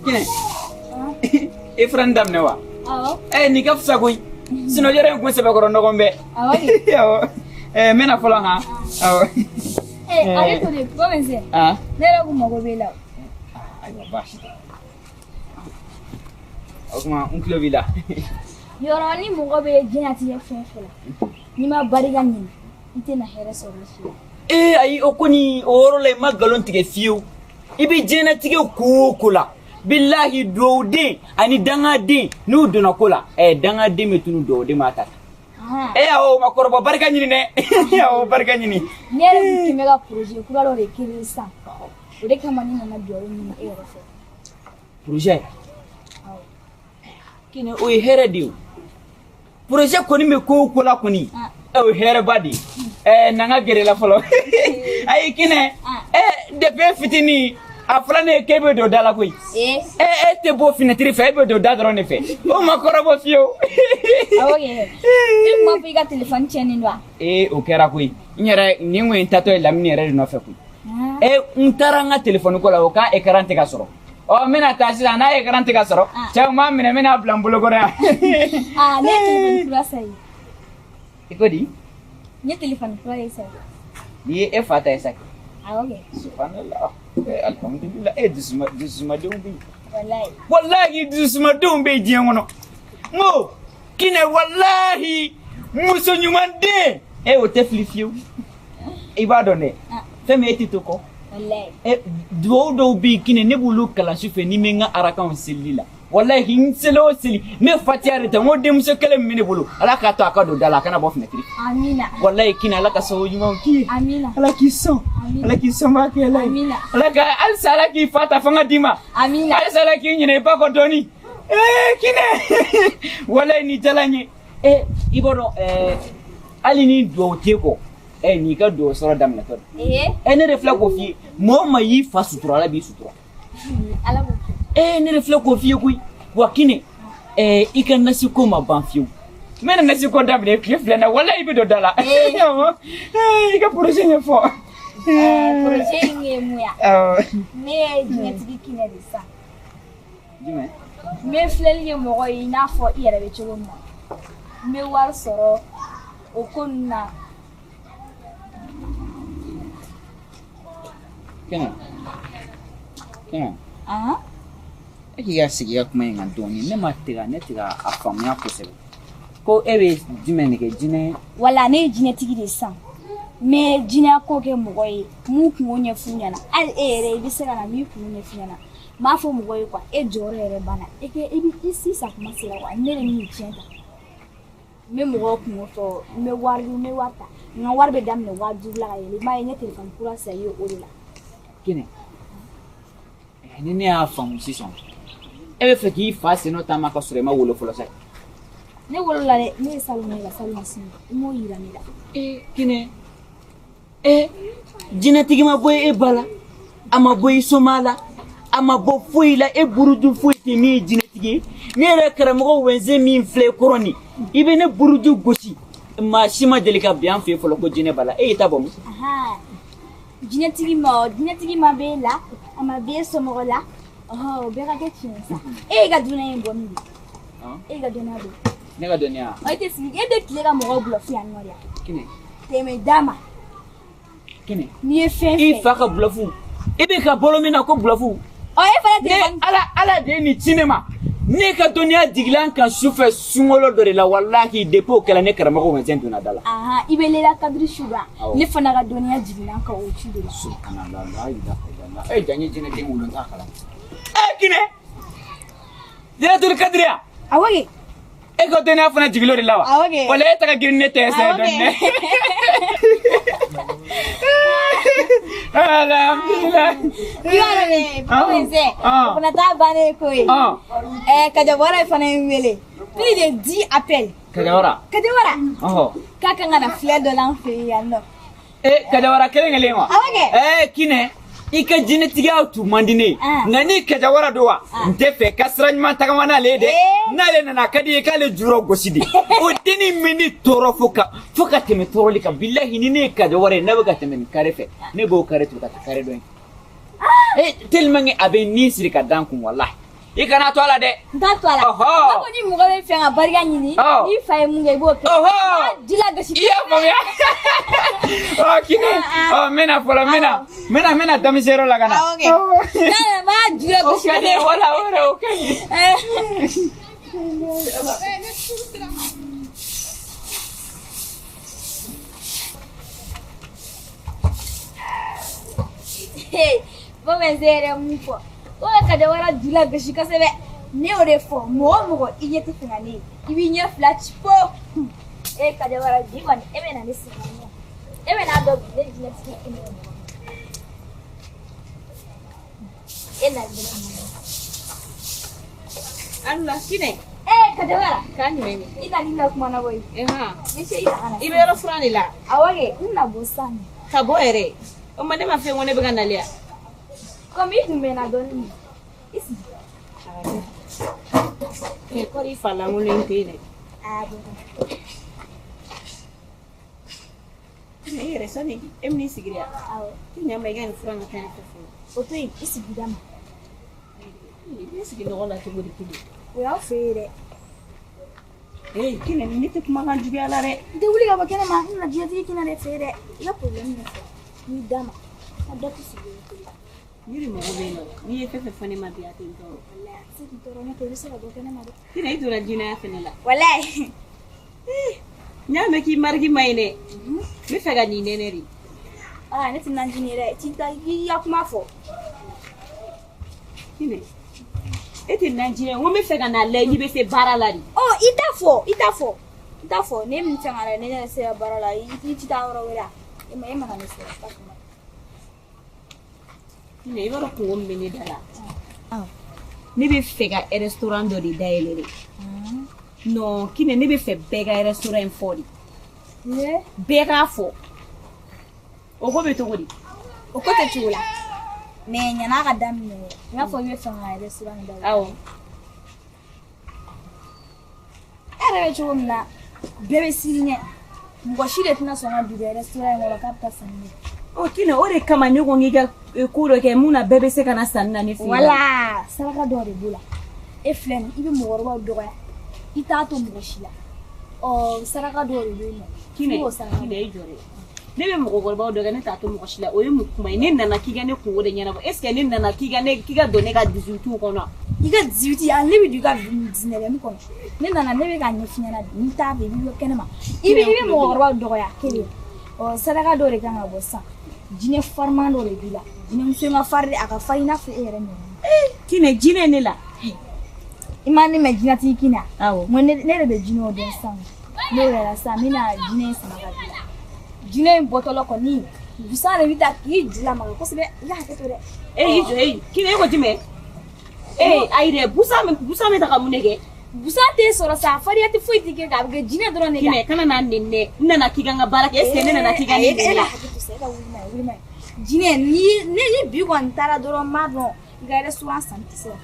Kiné. E frandam ne wa. Ni ka fusa koy. Sino jere ko sebe ko ndo gombe. Mena folo ha. Ale ko de commencer. Ne ra ko mago be la. Aywa bashi. Okuma kilo villa. Yoro ni mago be Djinetiki fen fela. Ni ma bariga ni. Ite na here so ni. Ayi okuni oro le magalon tige fiu. Ibi Djinetiki kula. Billahi dode ani danga de nu dona kola danga de metunu dode mata o makoro barka nyini ne o barka nyini nere kimega projet kula lo le kirisa o de kama ni na bioro ni refo projet kine o here diu projet koni me ko kola koni o here badi nanga gere la folo ay kine de pe fitini aflane kebe do dala koy te bo finetri fe be do dadro ne fe o makoro bo fio awoye mo piga telephone cheni ndwa o kera koy nyere ni ngwe tato e lamni re no fe koy ntaranga telephone ko la o ka écran te ka soro o mena ta sila na écran te ka soro cha ma mena blambulo ko ra ne telephone kula sai ikodi ne telephone kula sai ni e fata esa awoye subhanallah alhamdulillah dusuma dumbi wallahi dusuma dumbi diengono mo kine wallahi muso nyumande o teflifiu ibadone feme etitoko wallahi do bi kine ne bulu kala sufe ni menga arakan selila wallahi nselo seli me fatiare ta mo dem so kala mine bulu ala ka to akado dala kana bo fenetri amina wallahi kina ala ka so nyuma ki amina ala ki so ala ki so ma ke ala amina ala ka al sala ki fata fanga dima amina al sala ki nyine pa ko doni kine wallahi ni talanye ibono ali ni do teko ni ka do soro dam na to ne refla ko fi mo ma yi fa sutura la bi sutura ala bo ne refla ko fi ko wakine ikan nasi ko ma ban fiu mena nasi ko dam le klef lena wallahi bi do dala ika projet ne fo projet nge muya me Djinetiki kine de sa dime me flel ye mo ina fo iyere be chugo mo me war soro o konna kena ya sigi ya kuma yin doni ne matiga ne tiga afamu ya kusebe ko ebe jimene ke jine wala ne Djinetiki de sa me jina ko ke mo mu kunye funyana al ere bi sera na mi kunye funyana ma fo mo kwa jore ere bana eke ebi isi sa kuma sira wa ne ni chenta me mo ko to me wata nga warbe dam ne wadu la yele ma yenye telefon kura sa yo ola kine ne afamu sison ebe feki fasi no tama ka sure ma wolo folo sai ne wolo la ne salone la salone sin mo yira ni la kine Djinetiki ma boy bala ama boy somala ama bo fuila burudu fuiti mi Djinetiki ne ra karamo wenze mi fle koroni ibe ne burudu gosi ma shima delika bien fe folo ko jine bala tabom Djinetiki ma be la ama be somola be ga ketchinsa ga duna yimbomi ga duna do ne ga dunia te si de klega mo blofi anoria kine te me dama kine ni fe ka blofu ibe ka bolomina ko blofu fala te ala de ni cinema ne ka dunia diglan kan sufe sungolo dore la wallahi depo kala ne karama ko wenzen duna dala ibe lela kadri shuga ne fana ga dunia diglan ka o chi de subhanallah la ilaha illallah janye Djinetiki mulun akala kine Djinetiki kadriya awage ko dunia fana diglo de lawa wala ta ka girne te se donne alhamdulillah yare province on a ta bane koi Kadja Wara fana wele plus de 10 appels Kadja Wara kaka ngana fleur de l'enfer yallo Kadja Wara kelengele wa kine ika Djinetiki autu mandine ngani Kadja Wara dowa ntefe kasranyma takamana lede nale nana kadi kale juro gosidi o deni mini toro foka teme toro lika billahi ni ne Kadja Wara nabaga teme karefe ne bo kare to ta kare do tellement a bɛ ni siri ka dan kun wallahi I kana to ala dɛ n t'a to a la ko ni mɔgɔ bɛ fɛ ka barika ɲini ni fa ye mun kɛ I b'o kɛ dila gasi I y'a faamuya kini mena fɔlɔ mena damisɛnyɔrɔ la ka na n b'a dila gasi wala o kɛ Vamos ver mun fɔ ko Kadja Wara dila gasi kosɛbɛ ne y'o de fɔ mɔgɔ mɔgɔ I ɲɛ tɛ fɛ ka ne ye I b'i ɲɛ fila ci po Kadja Wara bi kɔni e bɛ na ne sigi ɲɛ e bɛ n'a dɔn bi ne jinɛtigi e ne e na dila Allah kiné Kadja Wara kan ɲuman I na ni na kuma na koyi ne se I na kana I bɛ yɔrɔ furan de la awɔ kɛ n na bɔ san ka bɔ yɛrɛ o ma ne ma fɛn ko ne bɛ ka naliya comme I tun bɛ na dɔɔnin I sigi kɔri I fa lankolon tɛ yen dɛ ne yɛrɛ sani e min sigira awɔ I ɲa ma I ka nin furan ka taa fɔlɔ o to yen I sigi da ma I bɛ sigi ɲɔgɔn la cogo di kelen o y'aw fɛ yen dɛ kiné ne tɛ kumakan juguya la dɛ n tɛ wuli ka bɔ kɛnɛma n na jinɛtigi kɛnɛ de fɛ yen dɛ I ka problème ɲɛfɔ n'i da ma a dɔ tɛ sigi o to yen yiri mɔgɔ bɛ yen nɔ n'i ye fɛn fɛn fɔ ne ma bi a tɛ n tɔɔrɔ walayi a tɛ se k'i tɔɔrɔ n'o tɛ I bɛ se ka bɔ kɛnɛma dɛ kiné I donna jinɛya fɛnɛ la walayi n y'a mɛn k'i mariki ma ɲi dɛ n bɛ fɛ ka nin nɛnɛ de ne tɛ nanjini ye dɛ I ya kuma fɔ kiné e tɛ nanjinɛ n ko n bɛ fɛ ka n'a lajɛ n'i bɛ se baara la de I t'a fɔ ne min fɛn ka ne yɛrɛ sera baara la I tɛ taa yɔrɔ wɛrɛ e ma ka ne sɔrɔ I t'a kuma kiné I b'a dɔn kungo min bɛ ne da la ne bɛ fɛ ka restaurant dɔ de dayɛlɛ de non kiné ne bɛ fɛ bɛɛ ka restaurant in fɔ de bɛɛ k'a fɔ o ko bɛ cogo di o ko tɛ cogo la mais ɲana ka daminɛ n y'a fɔ I bɛ fɛ ka restaurant dayɛlɛ awɔ e yɛrɛ bɛ cogo min na bɛɛ bɛ siri ɲɛ mɔgɔ si de tɛna sɔn ka don restaurant in kɔnɔ k'a bɛ taa sanni kɛ kiné o de kama ne ko n k'i ka ko dɔ kɛ mun na bɛɛ bɛ se ka na sanni na ne fɛ yen wala saraka dɔ de b'o la e filɛ nin I bɛ mɔgɔkɔrɔbaw dɔgɔya I t'a to mɔgɔ si la saraka dɔ de bɛ yen nɔ kiné I jɔ dɛ ne bɛ mɔgɔkɔrɔbaw dɔgɔya ne t'a to mɔgɔ si la o ye mun kuma ye ne nana k'i ka ne kungo de ɲɛnabɔ est ce que ne nana k'i ka don ne ka 18 kɔnɔ I ka 18 ne bɛ don I ka 19 kɔnɔ ne nana ne bɛ ka ɲɛf'i ɲɛna de n'i t'a fɛ I bɛ bɔ kɛnɛma I bɛ mɔgɔkɔrɔbaw dɔgɔya kelen saraka dɔ de kan ka bɔ sisan jinɛ farima dɔ de b'i la jinɛmuso ma farin a ka farin I n'a fɔ e yɛrɛ ɲɔgɔn kiné jinɛ ne la I ma ne mɛn jinɛtigi kiné awɔ ne de bɛ jinɛw dɔn sisan n'o yɛrɛ sisan n bɛna jinɛ in sama ka bila jinɛ in bɔtɔla kɔni busan de bɛ taa k'i dilamaga kosɛbɛ I ka hakɛ to dɛ I jɔ kiné e ko jumɛn ayi dɛ busan bɛ ta ka mun de kɛ busan tɛ sɔrɔ sa fariya tɛ foyi tɛ kɛ a bɛ kɛ jinɛ dɔrɔn de la kiné kana n'a nɛnɛ n nana k'i ka n ka baara kɛ est ce que ne nana k'i ka ne nɛnɛ e ka hakɛ to sa e ka wuli ma ye jinɛ ni bi kɔni taara dɔrɔn n b'a dɔn I ka restaurant sanni tɛ se ka kɛ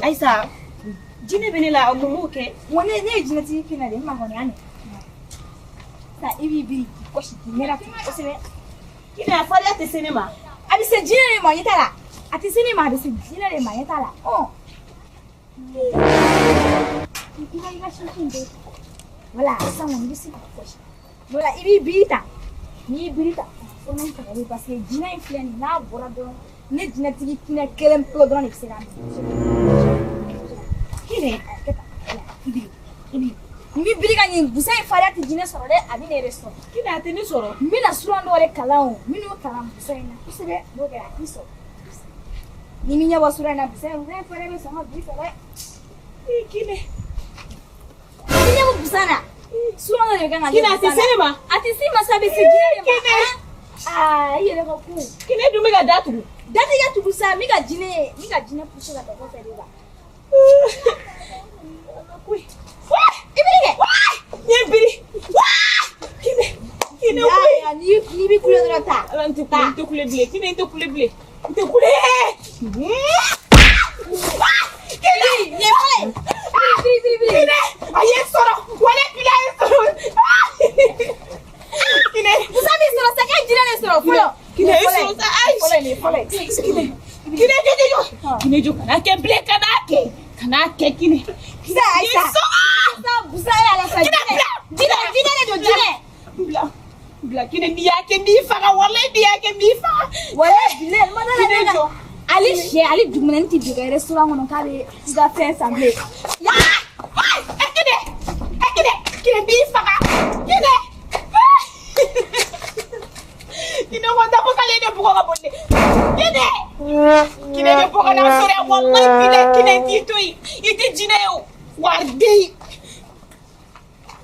ayisa jinɛ bɛ ne la a mun m'o kɛ ne ye jinɛtigi kiné de n ma kɔni y'a nɛ sa I b'i biri k'i kɔsi k'i ɲɛda tugu kosɛbɛ kiné a fariya tɛ se ne ma a bɛ se jinɛ de ma ɲɛ t'a la a tɛ se ne ma a bɛ se jinɛ de ma ɲɛ t'a la I ka sinsin bɛ wala sisan kɔni I bɛ se k'i kɔsi wala I b'i biri ta n'i y'i biri ta fo ne ta ka bɔ parce que jinɛ in filɛ nin n'a bɔra dɔrɔn ne jinɛtigi kiné kelen pewu dɔrɔn de bɛ se k'a minɛ kiné I biri n b'i biri ka ɲɛ busan in fariya tɛ jinɛ sɔrɔ dɛ a bɛ ne yɛrɛ sɔrɔ kiné a tɛ ne sɔrɔ n bɛna suran dɔw de kalan minnu kalan busan in na kosɛbɛ n'o kɛra a t'i sɔrɔ ni min ɲɛ bɔ suran in na busan in fariya bɛ sɔn ka don I fɛ dɛ kiné ni ɲɛ bɔ busan na suran dɔ de kan ka kɛ kiné a tɛ se ne ma a tɛ se ma sa a bɛ se jinɛ de ma I yɛrɛ ka ko kiné dun bɛ ka datugu datigɛ tugu sa n bɛ ka jinɛ poussé ka taa kɔfɛ de la I biri kɛ n ye biri kiné n'i bɛ kule dɔrɔn ta ala n tɛ kule bilen kiné n tɛ kule bilen n tɛ kule kiné a ye n sɔrɔ wale kiné a ye n sɔrɔ kiné busan b'i sɔrɔ sa k'e jinɛ de sɔrɔ fɔlɔ kiné e sɔrɔ sa ayi fala kine jo kana ke ble kana ke kine busa ya la sa dina bla kine dia ke mi faga wallahi dia ke mi faga wala bilal ma kine na jo ali dumuni ti bi restaurant ngono ka be ga fe samble kine mi faga kine wanda ko kale de bugo gabonde kine de bugo na sore wallahi kine titui ite jineo wardi